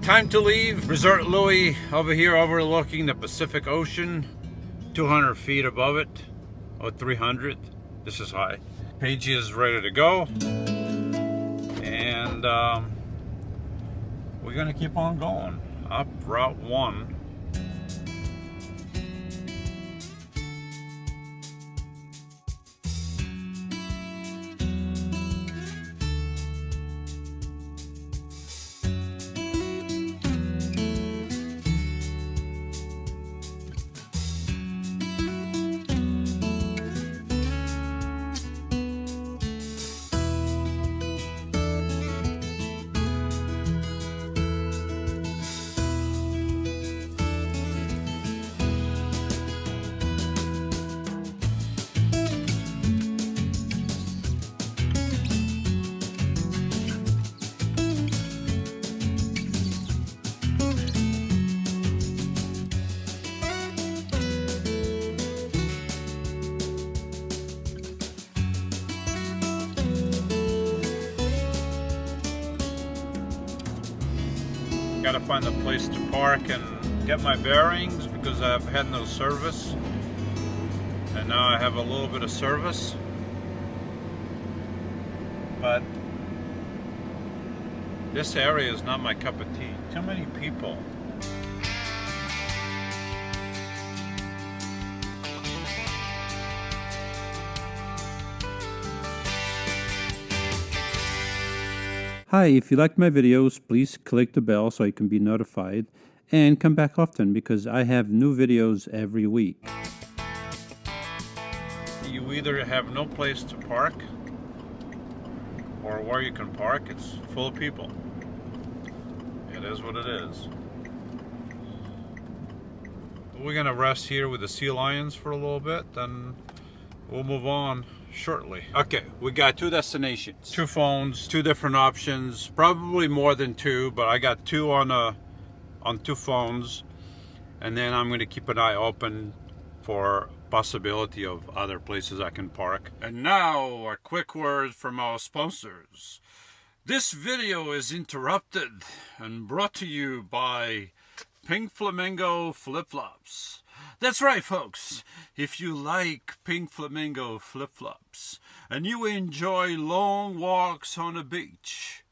time to leave. Resort Louis over here overlooking the Pacific Ocean. 200 feet above it. Or 300. This is high. Paige is ready to go. And we're gonna keep on going up Route 1. Gotta find a place to park and get my bearings because I've had no service, and now I have a little bit of service, but this area is not my cup of tea. Too many people. Hi, if you like my videos, please click the bell so you can be notified, and come back often because I have new videos every week. You either have no place to park, or where you can park, it's full of people. It is what it is. We're gonna rest here with the sea lions for a little bit, and we'll move on shortly. Okay, we got 2 destinations, 2 phones, 2 different options, probably more than 2, but I got 2 on 2 phones, and then I'm going to keep an eye open for possibility of other places I can park. And now a quick word from our sponsors. This video is interrupted and brought to you by Pink Flamingo Flip-Flops. That's right, folks. If you like Pink Flamingo flip-flops and you enjoy long walks on a beach,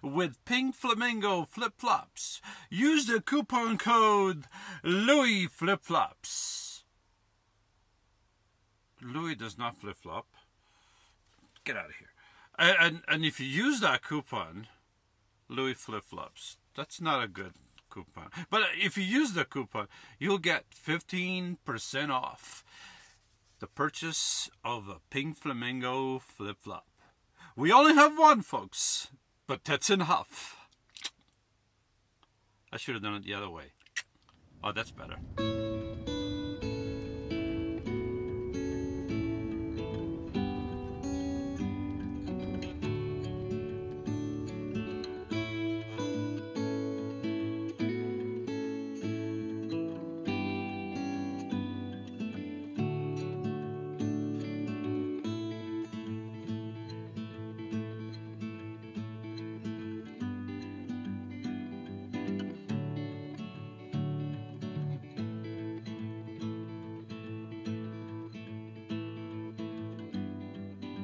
with Pink Flamingo flip-flops, use the coupon code Louis Flip-Flops. Louis does not flip-flop. Get out of here. And if you use that coupon, Louis Flip-Flops, that's not a good coupon. But if you use the coupon, you'll get 15% off the purchase of a Pink Flamingo flip-flop. We only have one, folks, but that's enough. I should have done it the other way. Oh, that's better.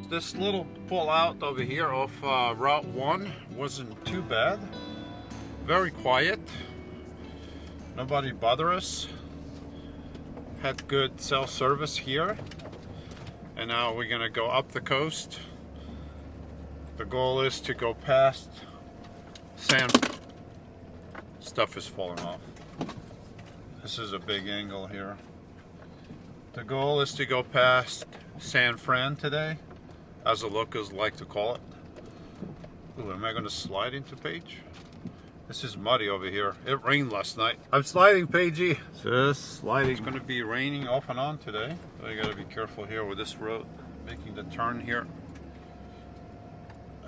This little pull out over here off Route 1 wasn't too bad. Very quiet. Nobody bother us. Had good cell service here. And now we're gonna go up the coast. The goal is to go past sand. Stuff is falling off. This is a big angle here. The goal is to go past San Fran today, as the locals like to call it. Ooh, am I going to slide into Paige? This is muddy over here. It rained last night. I'm sliding, Paigey. Just sliding. It's going to be raining off and on today, so you got to be careful here with this road, making the turn here.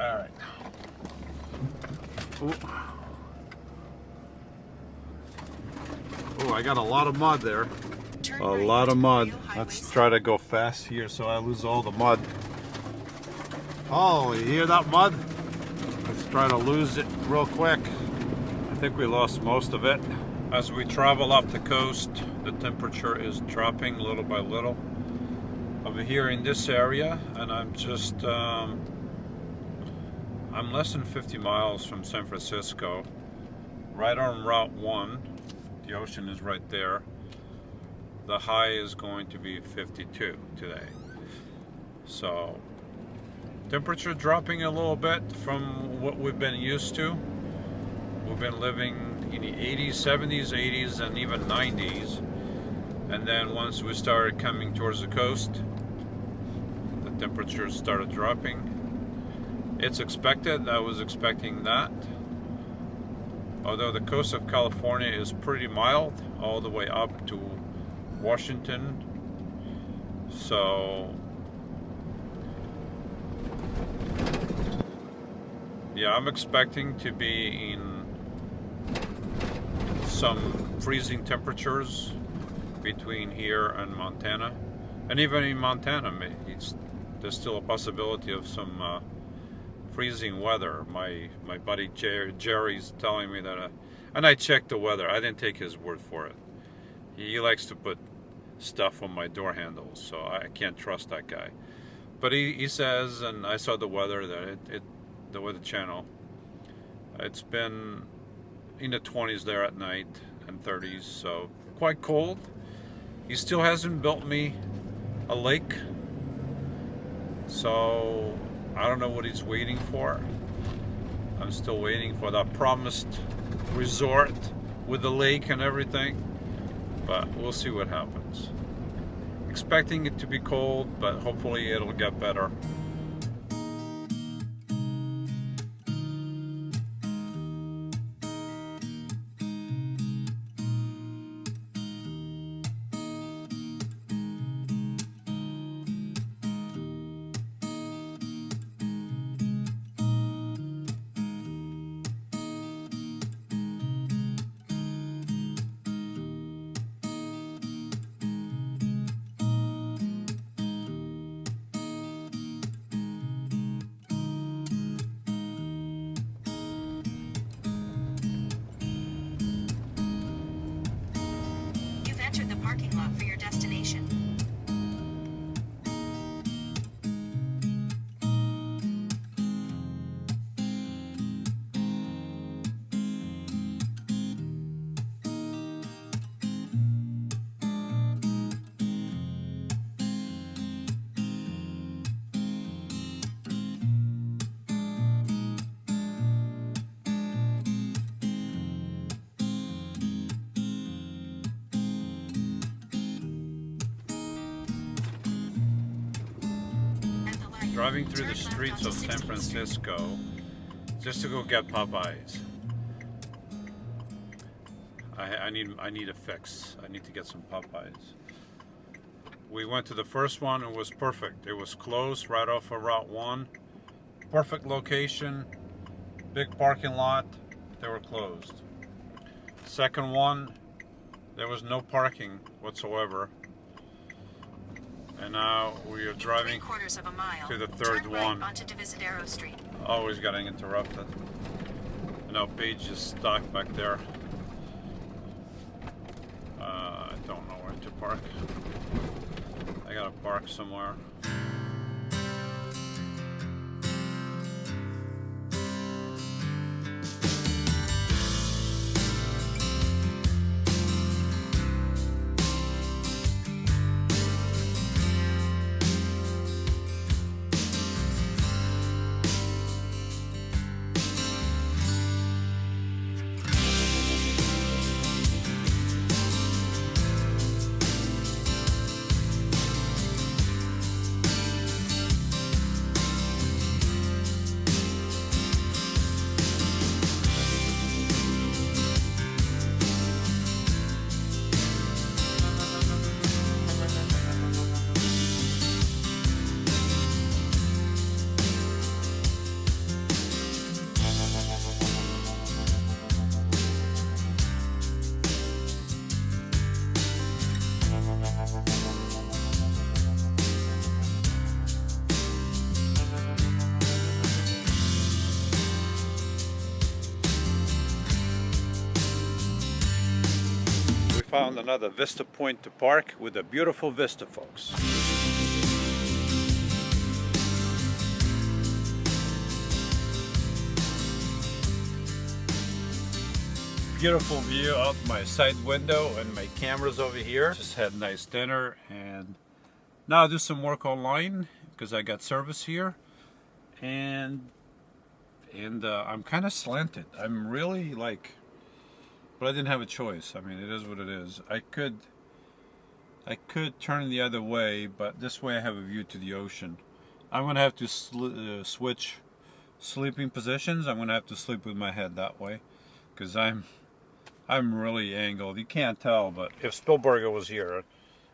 All right. Ooh. Oh, I got a lot of mud there. A lot of mud. Let's try to go fast here so I lose all the mud. Oh, you hear that mud? Let's try to lose it real quick. think we lost most of it. As we travel up the coast, the temperature is dropping little by little. Over here in this area, and I'm just, I'm less than 50 miles from San Francisco, right on Route 1. The ocean is right there. The high is going to be 52 today. So, temperature dropping a little bit from what we've been used to. We've been living in the 80s, 70s, 80s, and even 90s. And then once we started coming towards the coast, the temperatures started dropping. It's expected. I was expecting that. Although the coast of California is pretty mild, all the way up to Washington. So, yeah, I'm expecting to be in some freezing temperatures between here and Montana, and even in Montana there's still a possibility of some freezing weather. My buddy Jerry's telling me that, and I checked the weather. I didn't take his word for it. He likes to put stuff on my door handles, so I can't trust that guy. But he says, and I saw the weather, that the Weather Channel, it's been in the 20s there at night and 30s, so quite cold. He still hasn't built me a lake, so I don't know what he's waiting for. I'm still waiting for that promised resort with the lake and everything, but we'll see what happens. Expecting it to be cold, but hopefully it'll get better. Enter the parking lot for your destination. Driving through the streets of San Francisco just to go get Popeyes. I need a fix. I need to get some Popeyes. We went to the first one. It was perfect. It was close, right off of Route 1. Perfect location, big parking lot. They were closed. Second one, there was no parking whatsoever. And now we are driving to the third one. Onto Divisadero Street. Always getting interrupted. And now Paige is stuck back there. I don't know where to park. I gotta park somewhere. Found another vista point to park with a beautiful vista, folks. Beautiful view out my side window and my cameras over here. Just had a nice dinner and now I'll do some work online because I got service here. And I'm kind of slanted. I'm really like, but I didn't have a choice. I mean, it is what it is. I could turn the other way, but this way I have a view to the ocean. I'm gonna have to switch sleeping positions. I'm gonna have to sleep with my head that way because I'm really angled. You can't tell, but if Spielberger was here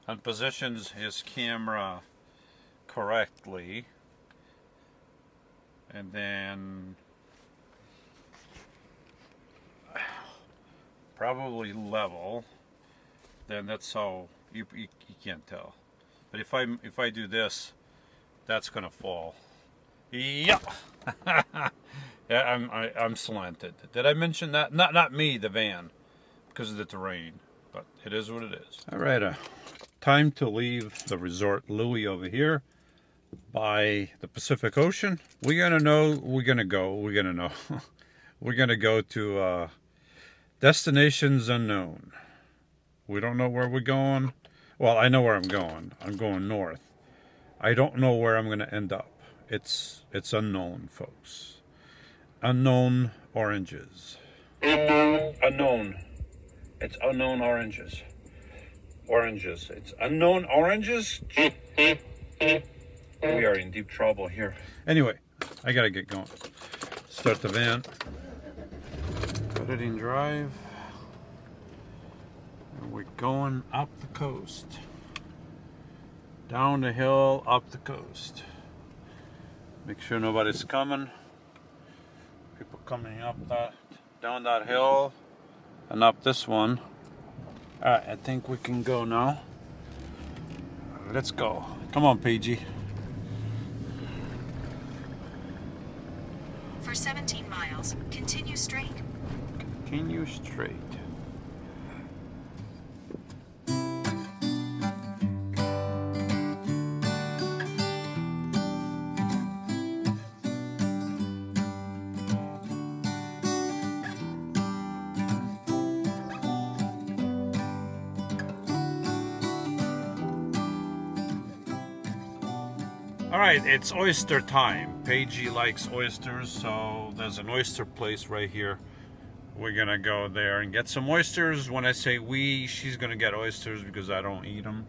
and positions his camera correctly, and then probably level, then that's how you can't tell. But if I do this, that's gonna fall. Yeah. Yeah, I'm slanted. Did I mention that? Not me, the van, because of the terrain. But it is what it is. All right, time to leave the resort Louis over here by the Pacific Ocean. We're gonna go to destinations unknown. We don't know where we're going. Well, I know where I'm going. I'm going north. I don't know where I'm gonna end up. It's unknown, folks. Unknown oranges. Unknown. It's unknown oranges. Oranges. It's unknown oranges. We are in deep trouble here. Anyway, I gotta get going. Start the van. Put it in drive. And we're going up the coast. Down the hill, up the coast. Make sure nobody's coming. People coming up down that hill and up this one. Alright, I think we can go now. Let's go. Come on, PG. For 17 miles, continue straight. Continue straight. Alright, it's oyster time. Paigey likes oysters, so there's an oyster place right here. We're gonna go there and get some oysters. When I say we, she's gonna get oysters because I don't eat them.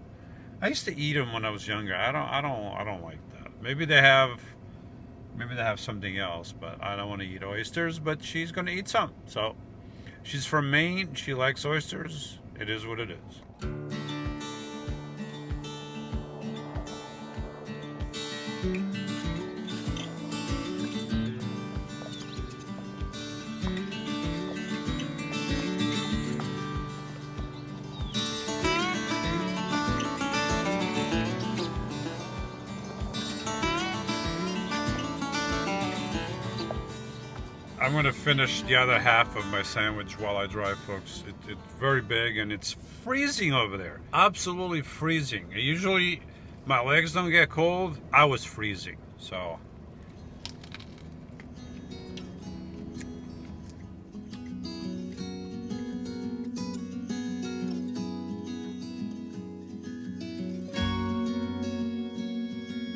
I used to eat them when I was younger. I don't like that. Maybe they have something else, but I don't want to eat oysters. But she's gonna eat some. So she's from Maine. She likes oysters. It is what it is. I'm going to finish the other half of my sandwich while I drive, folks. It's very big and it's freezing over there. Absolutely freezing. Usually my legs don't get cold. I was freezing, so.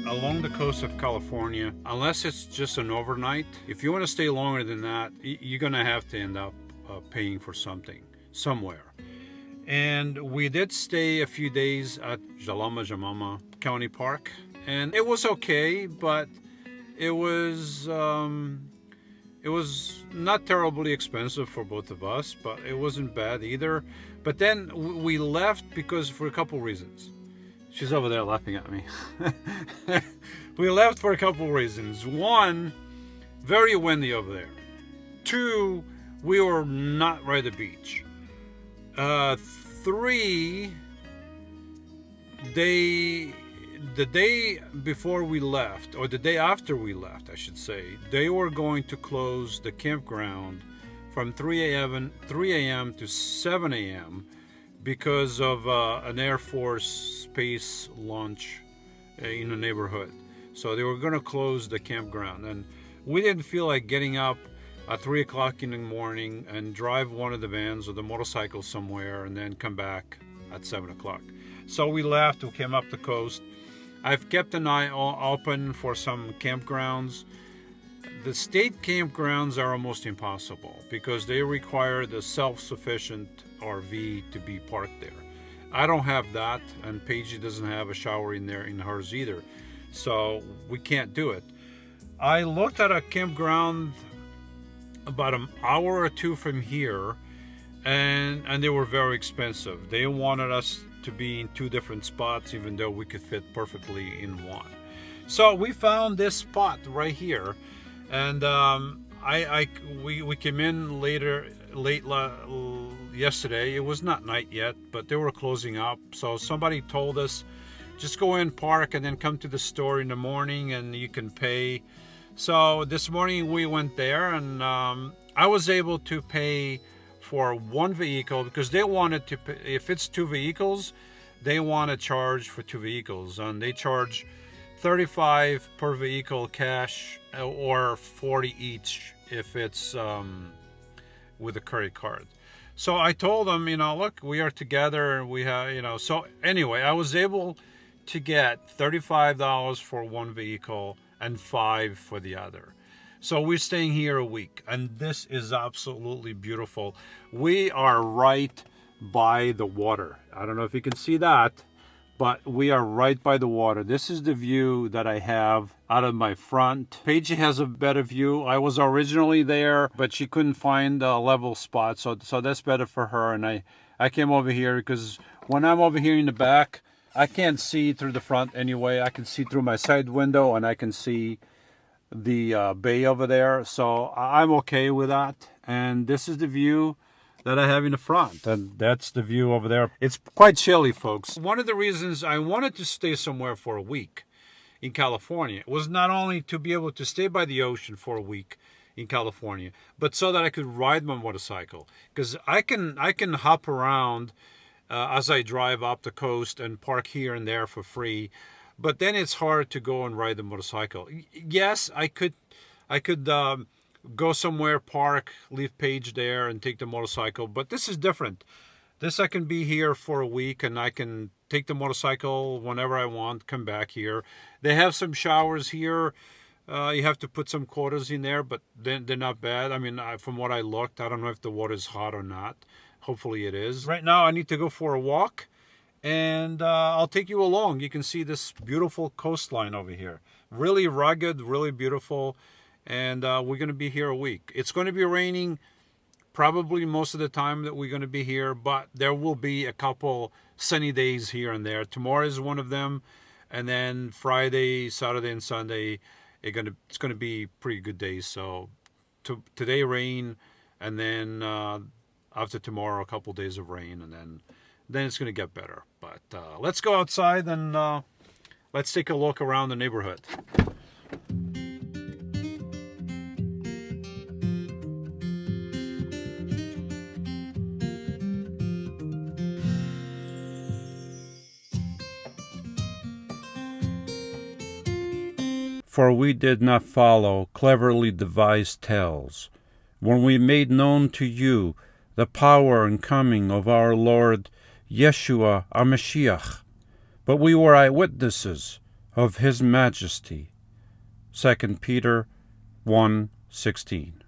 Along the coast of California, unless it's just an overnight, if you want to stay longer than that, you're going to have to end up paying for something somewhere. And we did stay a few days at Jamama County Park, and it was okay, but it was not terribly expensive for both of us, but it wasn't bad either. But then we left because for a couple reasons. She's over there laughing at me. We left for a couple reasons. One, very windy over there. Two, we were not right at the beach. Three, the day before we left, or the day after we left, I should say, they were going to close the campground from 3 a.m. to 7 a.m. because of an Air Force space launch in the neighborhood. So they were going to close the campground, and we didn't feel like getting up at 3 o'clock in the morning and drive one of the vans or the motorcycle somewhere and then come back at 7 o'clock. So we left, we came up the coast. I've kept an eye open for some campgrounds. The state campgrounds are almost impossible because they require the self-sufficient RV to be parked there. I don't have that, and Paige doesn't have a shower in there in hers either. So we can't do it. I looked at a campground about an hour or two from here, and they were very expensive. They wanted us to be in 2 different spots, even though we could fit perfectly in one. So we found this spot right here, and we came in late yesterday. It was not night yet, but they were closing up. So somebody told us, just go in, park, and then come to the store in the morning, and you can pay. So this morning we went there, and I was able to pay for 1 vehicle because they wanted to pay, if it's 2 vehicles, they want to charge for 2 vehicles, and they charge $35 per vehicle cash or $40 each if it's with a credit card. So I told them, look, we are together, and we have, so anyway, I was able to get $35 for 1 vehicle and $5 for the other. So we're staying here a week, and this is absolutely beautiful. We are right by the water. I don't know if you can see that, but we are right by the water. This is the view that I have out of my front. Paige has a better view. I was originally there, but she couldn't find a level spot, so that's better for her. And I came over here because when I'm over here in the back, I can't see through the front anyway. I can see through my side window, and I can see the bay over there. So I'm okay with that. And this is the view that I have in the front, and that's the view over there. It's quite chilly, folks. One of the reasons I wanted to stay somewhere for a week in California was not only to be able to stay by the ocean for a week in California, but so that I could ride my motorcycle, because I can hop around as I drive up the coast and park here and there for free, but then it's hard to go and ride the motorcycle. Yes, I could go somewhere, park, leave Paige there, and take the motorcycle. But this is different. This, I can be here for a week, and I can take the motorcycle whenever I want, come back here. They have some showers here. You have to put some quarters in there, but they're not bad. I mean, from what I looked, I don't know if the water is hot or not. Hopefully it is. Right now, I need to go for a walk, and I'll take you along. You can see this beautiful coastline over here. Really rugged, really beautiful. And we're going to be here a week. It's going to be raining probably most of the time that we're going to be here, but there will be a couple sunny days here and there. Tomorrow is one of them, and then Friday, Saturday, and Sunday, it's going to be pretty good days. So today rain, and then after tomorrow a couple days of rain, and then it's going to get better. But let's go outside and let's take a look around the neighborhood. For we did not follow cleverly devised tales, when we made known to you the power and coming of our Lord Yeshua HaMashiach, but we were eyewitnesses of his majesty. 2 Peter 1:16.